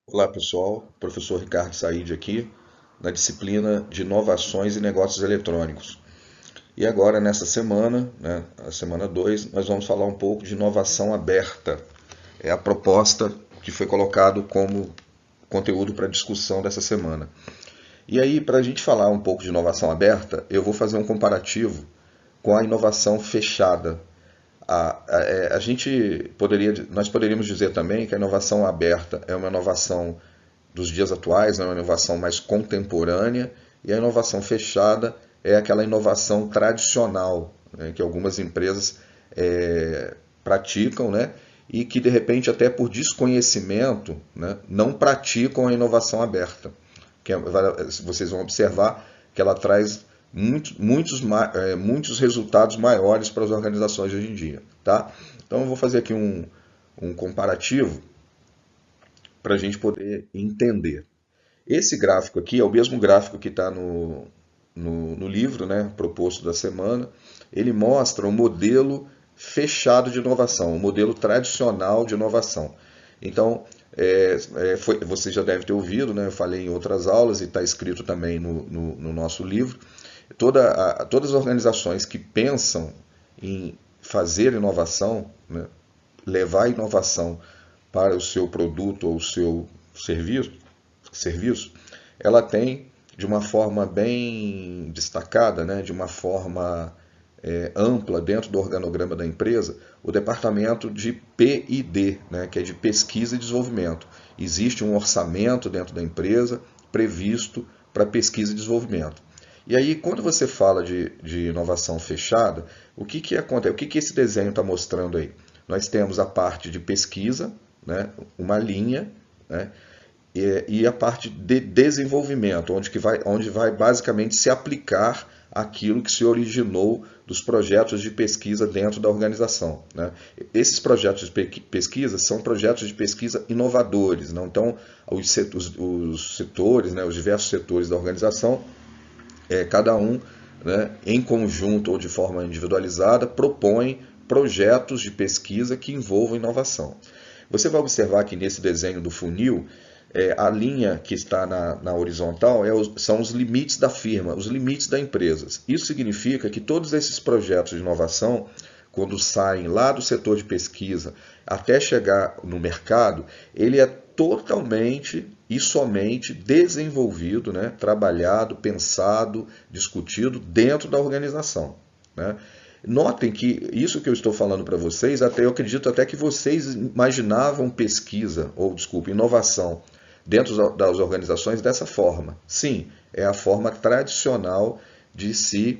Olá pessoal, professor Ricardo Said aqui, na disciplina de Inovações e Negócios Eletrônicos. E agora, nessa semana, a semana 2, nós vamos falar um pouco de inovação aberta. É a proposta que foi colocado como conteúdo para discussão dessa semana. E aí, para a gente falar um pouco de inovação aberta, eu vou fazer um comparativo com a inovação fechada. Nós poderíamos dizer também que a inovação aberta é uma inovação dos dias atuais, né, uma inovação mais contemporânea, e a inovação fechada é aquela inovação tradicional, né, que algumas empresas praticam, né, e que de repente até por desconhecimento, né, não praticam a inovação aberta. Vocês vão observar que ela traz muitos resultados maiores para as organizações hoje em dia. Tá? Então eu vou fazer aqui um comparativo para a gente poder entender. Esse gráfico aqui é o mesmo gráfico que está no livro, né, proposto da semana. Ele mostra um modelo fechado de inovação, um modelo tradicional de inovação. Então, você já deve ter ouvido, né, eu falei em outras aulas e está escrito também no nosso livro. Todas as organizações que pensam em fazer inovação, né, levar a inovação para o seu produto ou o seu serviço, ela tem de uma forma bem destacada, né, de uma forma ampla dentro do organograma da empresa, o departamento de P&D, né, que é de pesquisa e desenvolvimento. Existe um orçamento dentro da empresa previsto para pesquisa e desenvolvimento. E aí, quando você fala de inovação fechada, o que acontece? O que esse desenho está mostrando aí? Nós temos a parte de pesquisa, né, uma linha, né, e a parte de desenvolvimento, onde vai basicamente se aplicar aquilo que se originou dos projetos de pesquisa dentro da organização. Né? Esses projetos de pesquisa são projetos de pesquisa inovadores. Não? Então, os setores, né, os diversos setores da organização, cada um, né, em conjunto ou de forma individualizada, propõe projetos de pesquisa que envolvam inovação. Você vai observar que nesse desenho do funil, a linha que está na horizontal são os limites da firma, os limites da empresa. Isso significa que todos esses projetos de inovação, quando saem lá do setor de pesquisa até chegar no mercado, ele é totalmente e somente desenvolvido, né, trabalhado, pensado, discutido dentro da organização. Né? Notem que isso que eu estou falando para vocês, eu acredito até que vocês imaginavam pesquisa, ou desculpa, inovação dentro das organizações dessa forma. Sim, é a forma tradicional de se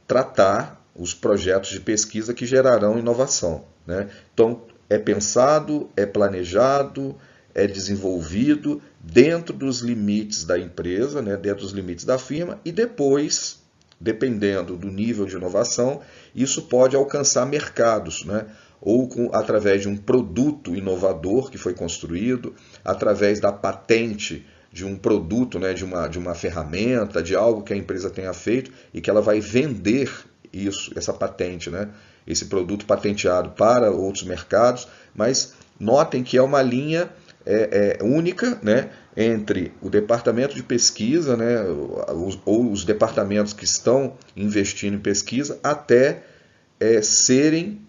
tratar os projetos de pesquisa que gerarão inovação. Né? Então, é pensado, é planejado, é desenvolvido dentro dos limites da empresa, né? Dentro dos limites da firma, e depois, dependendo do nível de inovação, isso pode alcançar mercados, né? Ou através de um produto inovador que foi construído, através da patente de um produto, né, de uma ferramenta, de algo que a empresa tenha feito e que ela vai vender essa patente, né, esse produto patenteado para outros mercados, mas notem que é uma linha única, né, entre o departamento de pesquisa, né, ou os departamentos que estão investindo em pesquisa, até serem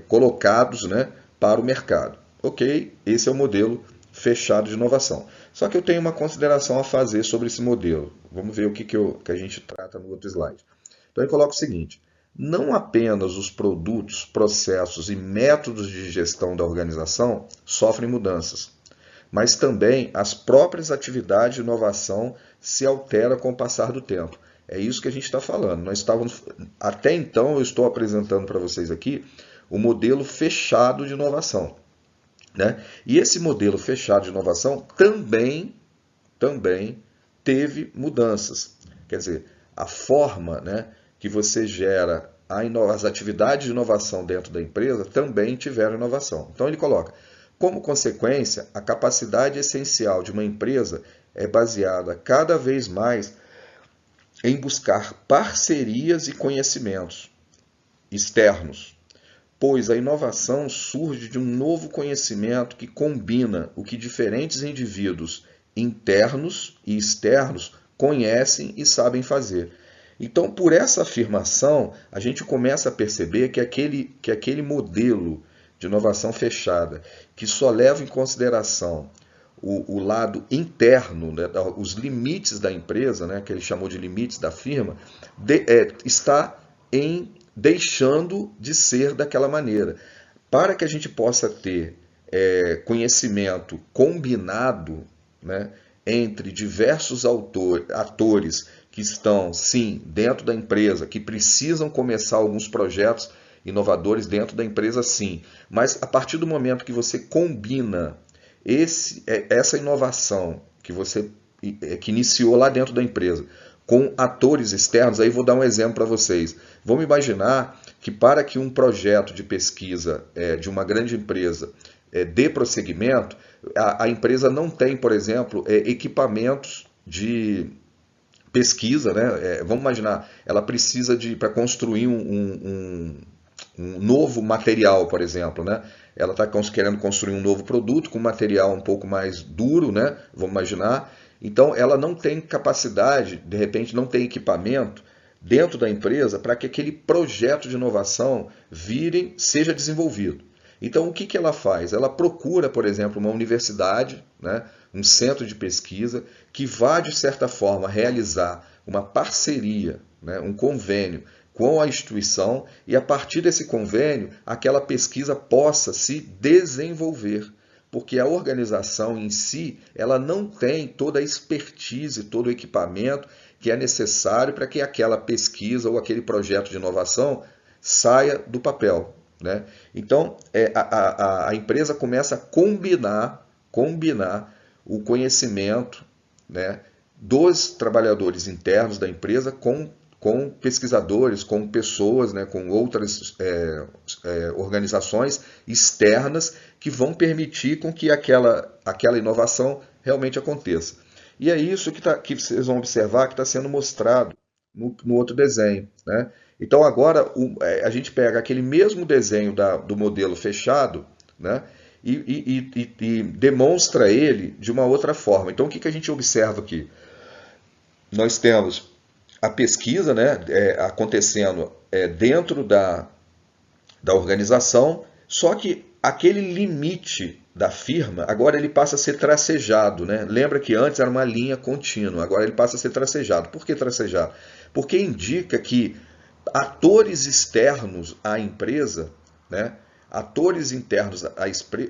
colocados, né, para o mercado. Ok, esse é o modelo fechado de inovação. Só que eu tenho uma consideração a fazer sobre esse modelo. Vamos ver o que a gente trata no outro slide. Então eu coloco o seguinte: não apenas os produtos, processos e métodos de gestão da organização sofrem mudanças, mas também as próprias atividades de inovação se alteram com o passar do tempo. É isso que a gente está falando. Até então, eu estou apresentando para vocês aqui o modelo fechado de inovação. Né? E esse modelo fechado de inovação também teve mudanças. Quer dizer, a forma, né, que você gera as atividades de inovação dentro da empresa também tiveram inovação. Então ele coloca: como consequência, a capacidade essencial de uma empresa é baseada cada vez mais em buscar parcerias e conhecimentos externos. pois a inovação surge de um novo conhecimento que combina o que diferentes indivíduos internos e externos conhecem e sabem fazer. Então, por essa afirmação, a gente começa a perceber que aquele modelo de inovação fechada, que só leva em consideração o lado interno, né, os limites da empresa, né, que ele chamou de limites da firma, está deixando de ser daquela maneira. Para que a gente possa ter conhecimento combinado, né, entre diversos atores que estão, sim, dentro da empresa, que precisam começar alguns projetos inovadores dentro da empresa, sim. Mas a partir do momento que você combina essa inovação que iniciou lá dentro da empresa com atores externos, aí vou dar um exemplo para vocês. Vamos imaginar que para que um projeto de pesquisa de uma grande empresa dê prosseguimento, a empresa não tem, por exemplo, equipamentos de pesquisa, né? Vamos imaginar, ela precisa para construir um novo material, por exemplo, né? Ela está querendo construir um novo produto com material um pouco mais duro, né? Vamos imaginar. Então, ela não tem capacidade, de repente, não tem equipamento dentro da empresa para que aquele projeto de inovação seja desenvolvido. Então, o que ela faz? Ela procura, por exemplo, uma universidade, né, um centro de pesquisa, que vá, de certa forma, realizar uma parceria, né, um convênio com a instituição, e a partir desse convênio, aquela pesquisa possa se desenvolver. Porque a organização em si, ela não tem toda a expertise, todo o equipamento que é necessário para que aquela pesquisa ou aquele projeto de inovação saia do papel, né? Então, a empresa começa a combinar o conhecimento, né, dos trabalhadores internos da empresa com pesquisadores, com pessoas, né, com outras organizações externas que vão permitir com que aquela inovação realmente aconteça. E é isso que vocês vão observar que está sendo mostrado no outro desenho, né? Então agora a gente pega aquele mesmo desenho do modelo fechado, né, e demonstra ele de uma outra forma. Então o que a gente observa aqui? Nós temos a pesquisa, né, acontecendo dentro da organização, só que aquele limite da firma, agora ele passa a ser tracejado, né? Lembra que antes era uma linha contínua, agora ele passa a ser tracejado. Por que tracejado? Porque indica que atores externos à empresa, né, atores internos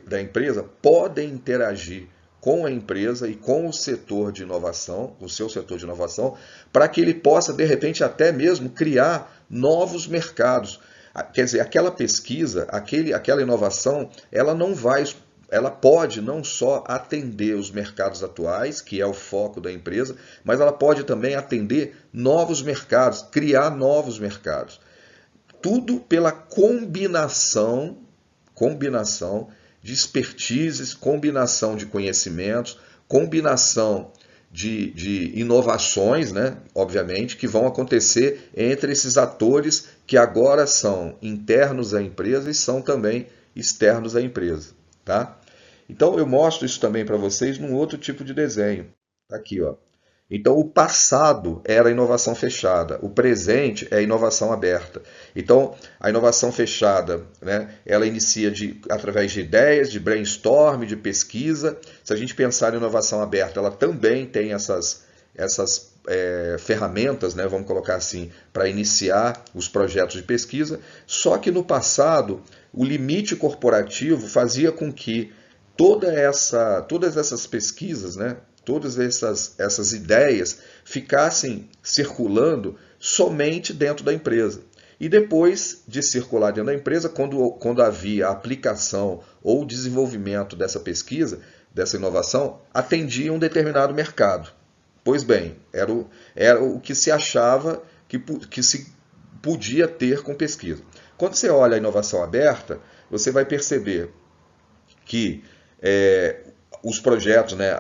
da empresa podem interagir com a empresa e com o setor de inovação, o seu setor de inovação, para que ele possa, de repente, até mesmo criar novos mercados. Quer dizer, aquela pesquisa, aquela inovação, ela pode não só atender os mercados atuais, que é o foco da empresa, mas ela pode também atender novos mercados, criar novos mercados. Tudo pela combinação de expertises, combinação de conhecimentos, combinação de inovações, né, obviamente, que vão acontecer entre esses atores que agora são internos à empresa e são também externos à empresa, tá? Então eu mostro isso também para vocês num outro tipo de desenho. Tá aqui, ó. Então o passado era a inovação fechada, o presente é a inovação aberta. Então a inovação fechada, né, ela inicia através de ideias, de brainstorm, de pesquisa. Se a gente pensar em inovação aberta, ela também tem essas ferramentas, né, vamos colocar assim, para iniciar os projetos de pesquisa. Só que no passado, o limite corporativo fazia com que todas essas pesquisas, né, todas essas ideias ficassem circulando somente dentro da empresa. E depois de circular dentro da empresa, quando havia a aplicação ou desenvolvimento dessa pesquisa, dessa inovação, atendia um determinado mercado. Pois bem, era o que se achava que se podia ter com pesquisa. Quando você olha a inovação aberta, você vai perceber que os projetos, né,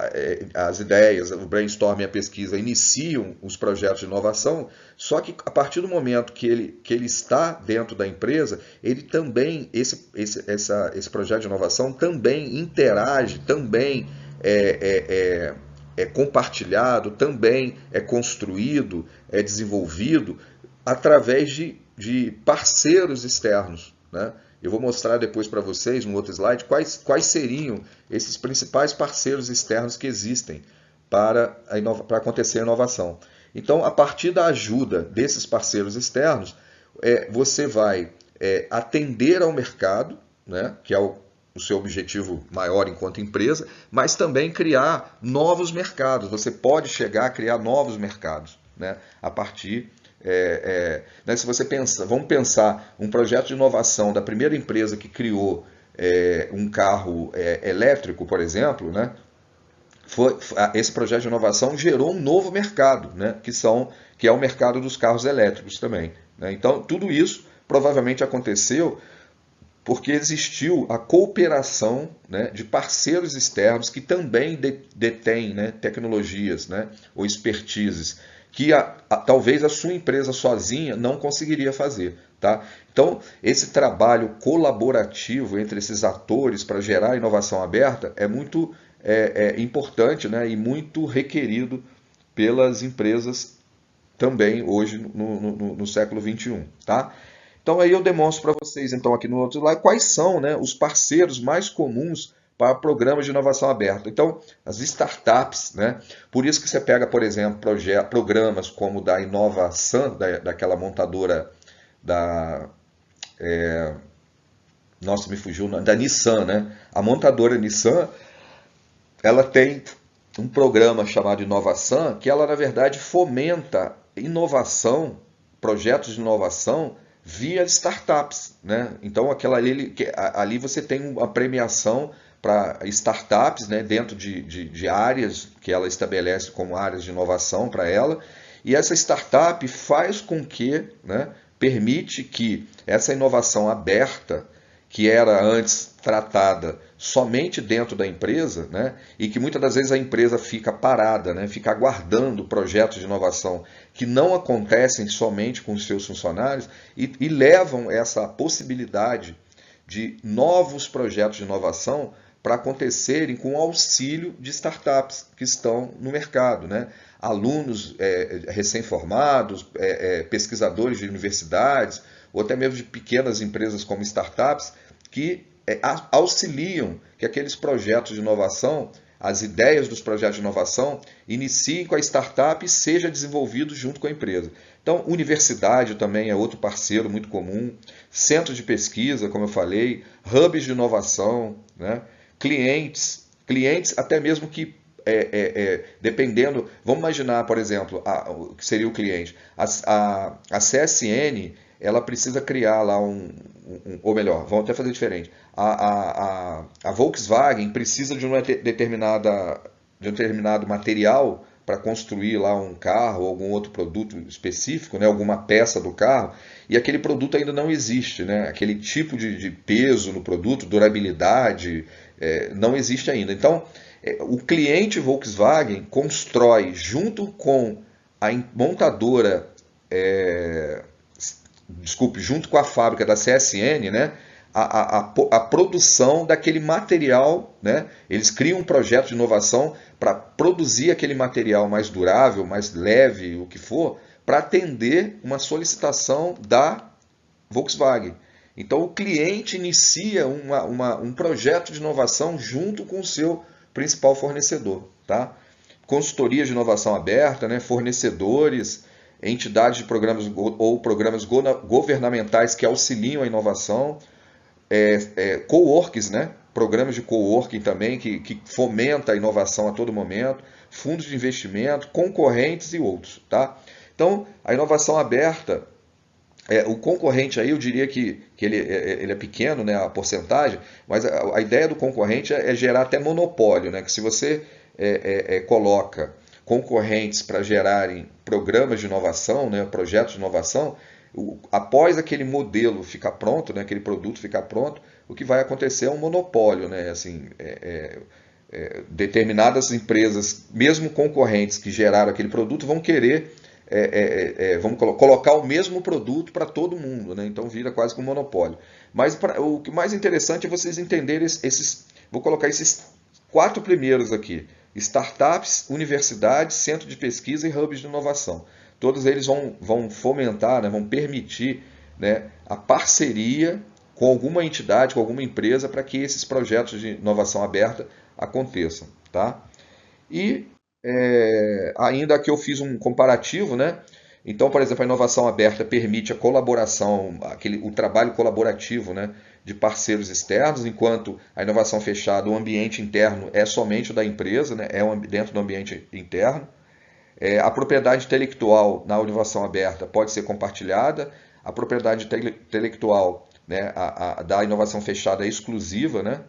as ideias, o brainstorming, a pesquisa iniciam os projetos de inovação, só que a partir do momento que ele está dentro da empresa, ele também, esse projeto de inovação também interage, também é compartilhado, também é construído, é desenvolvido através de parceiros externos, né? Eu vou mostrar depois para vocês, no outro slide, quais seriam esses principais parceiros externos que existem para acontecer a inovação. Então, a partir da ajuda desses parceiros externos, você vai atender ao mercado, né, que é o seu objetivo maior enquanto empresa, mas também criar novos mercados. Você pode chegar a criar novos mercados, né, a partir né, se você pensa, vamos pensar um projeto de inovação da primeira empresa que criou um carro elétrico, por exemplo, né, esse projeto de inovação gerou um novo mercado, né, que é o mercado dos carros elétricos também, né? Então, tudo isso provavelmente aconteceu porque existiu a cooperação, né, de parceiros externos que também detêm, né, tecnologias, né, ou expertises que talvez a sua empresa sozinha não conseguiria fazer. Tá? Então, esse trabalho colaborativo entre esses atores para gerar inovação aberta é muito importante, né, e muito requerido pelas empresas também hoje no século XXI. Tá? Então aí eu demonstro para vocês então aqui no outro slide quais são, né, os parceiros mais comuns para programas de inovação aberta. Então, as startups, né, por isso que você pega, por exemplo, programas como da Inovação, daquela montadora da... nossa, me fugiu, da Nissan, né? A montadora Nissan, ela tem um programa chamado Inovação, que ela, na verdade, fomenta inovação, projetos de inovação, via startups, né? Então ali você tem uma premiação para startups, né, dentro de áreas que ela estabelece como áreas de inovação para ela, e essa startup faz com que, né, permite que essa inovação aberta, que era antes tratada somente dentro da empresa, né, e que muitas das vezes a empresa fica parada, né, fica aguardando projetos de inovação que não acontecem somente com os seus funcionários e levam essa possibilidade de novos projetos de inovação para acontecerem com o auxílio de startups que estão no mercado, né? Alunos recém-formados, pesquisadores de universidades, ou até mesmo de pequenas empresas como startups, que auxiliam que aqueles projetos de inovação, as ideias dos projetos de inovação, iniciem com a startup e seja desenvolvido junto com a empresa. Então, universidade também é outro parceiro muito comum, centros de pesquisa, como eu falei, hubs de inovação, né? Clientes até mesmo que, dependendo, vamos imaginar, por exemplo, o que seria o cliente. A CSN, ela precisa criar lá ou melhor, vamos até fazer diferente. A Volkswagen precisa de um determinado material para construir lá um carro ou algum outro produto específico, né, alguma peça do carro, e aquele produto ainda não existe, né, aquele tipo de peso no produto, durabilidade, não existe ainda. Então, o cliente Volkswagen constrói junto com a montadora, junto com a fábrica da CSN, né, a produção daquele material, né? Eles criam um projeto de inovação para produzir aquele material mais durável, mais leve, o que for, para atender uma solicitação da Volkswagen. Então o cliente inicia um projeto de inovação junto com o seu principal fornecedor. Tá? Consultoria de inovação aberta, né? Fornecedores, entidades de programas ou programas governamentais que auxiliam a inovação, coworks, né? Programas de coworking também que fomenta a inovação a todo momento, fundos de investimento, concorrentes e outros. Tá? Então, a inovação aberta, o concorrente aí eu diria que ele é pequeno, né, a porcentagem, mas a ideia do concorrente é gerar até monopólio, né? Que se você coloca concorrentes para gerarem programas de inovação, né, projetos de inovação, após aquele modelo ficar pronto, né, aquele produto ficar pronto, o que vai acontecer é um monopólio, né, assim, determinadas empresas, mesmo concorrentes que geraram aquele produto, vão querer vamos colocar o mesmo produto para todo mundo, né? Então vira quase que um monopólio. Mas o que mais interessante é vocês entenderem vou colocar esses 4 primeiros aqui: startups, universidades, centro de pesquisa e hubs de inovação. Todos eles vão fomentar, né, vão permitir, né, a parceria com alguma entidade, com alguma empresa, para que esses projetos de inovação aberta aconteçam, tá? E ainda aqui eu fiz um comparativo, né? Então, por exemplo, a inovação aberta permite a colaboração, o trabalho colaborativo, né, de parceiros externos, enquanto a inovação fechada, o ambiente interno é somente o da empresa, né, dentro do ambiente interno. A propriedade intelectual na inovação aberta pode ser compartilhada, a propriedade intelectual, né, da inovação fechada é exclusiva, né?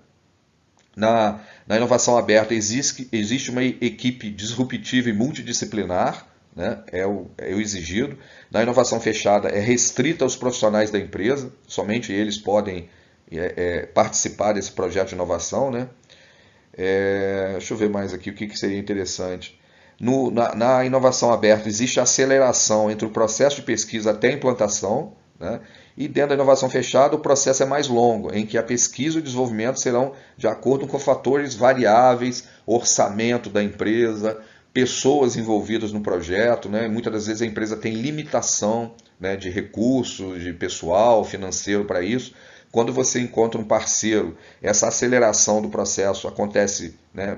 Na inovação aberta existe uma equipe disruptiva e multidisciplinar, né? É o exigido. Na inovação fechada é restrita aos profissionais da empresa, somente eles podem participar desse projeto de inovação, né? Deixa eu ver mais aqui o que seria interessante. Na inovação aberta existe aceleração entre o processo de pesquisa até a implantação, né? E dentro da inovação fechada o processo é mais longo, em que a pesquisa e o desenvolvimento serão de acordo com fatores variáveis, orçamento da empresa, pessoas envolvidas no projeto, né? Muitas das vezes a empresa tem limitação, né, de recursos, de pessoal, financeiro para isso. Quando você encontra um parceiro, essa aceleração do processo acontece, né,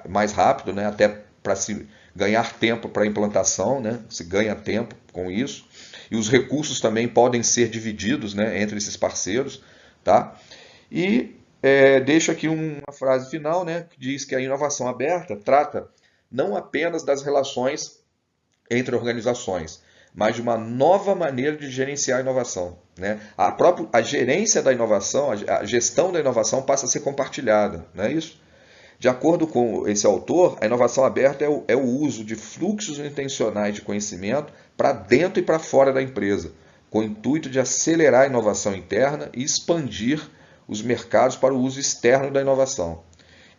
mais rápido, né, até para se ganhar tempo para a implantação, né, se ganha tempo com isso. E os recursos também podem ser divididos, né, entre esses parceiros, tá? E deixo aqui uma frase final, né, que diz que a inovação aberta trata não apenas das relações entre organizações, mas de uma nova maneira de gerenciar a inovação, né? A gerência da inovação, a gestão da inovação passa a ser compartilhada, não é isso? De acordo com esse autor, a inovação aberta é o uso de fluxos intencionais de conhecimento para dentro e para fora da empresa, com o intuito de acelerar a inovação interna e expandir os mercados para o uso externo da inovação.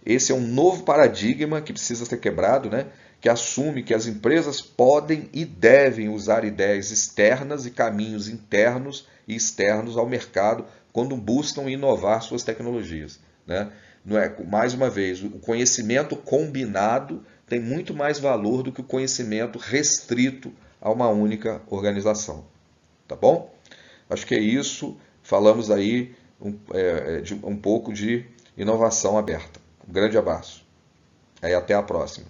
Esse é um novo paradigma que precisa ser quebrado, né? Que assume que as empresas podem e devem usar ideias externas e caminhos internos e externos ao mercado quando buscam inovar suas tecnologias, né? Não é, mais uma vez, o conhecimento combinado tem muito mais valor do que o conhecimento restrito a uma única organização. Tá bom? Acho que é isso. Falamos aí um pouco de inovação aberta. Um grande abraço. E até a próxima.